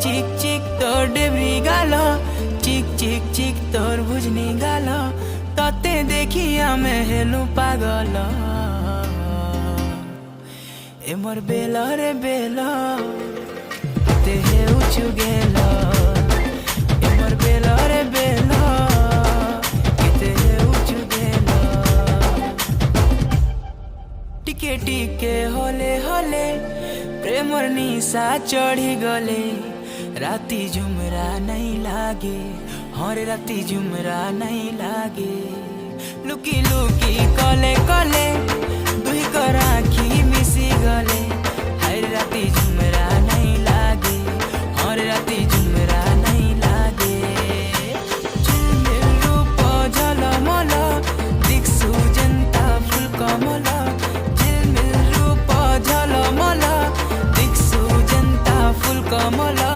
चिक चिक तोर डेबरी गाल चिक चिक चिक तोर भुजनी गाल तते देखी आमे हेलु पागल ए मोर बेल रे बेल ते हे उचु गेल ए मोर बेल रे बेल ते हे उचु गेल टिके टिके होले होले प्रेमर निशा चढ़ी गले राती झुमरा नहीं लागे हर राती झुमरा नहीं लागे लुकी लुकी कले कले दुई को राखी मिसी गले।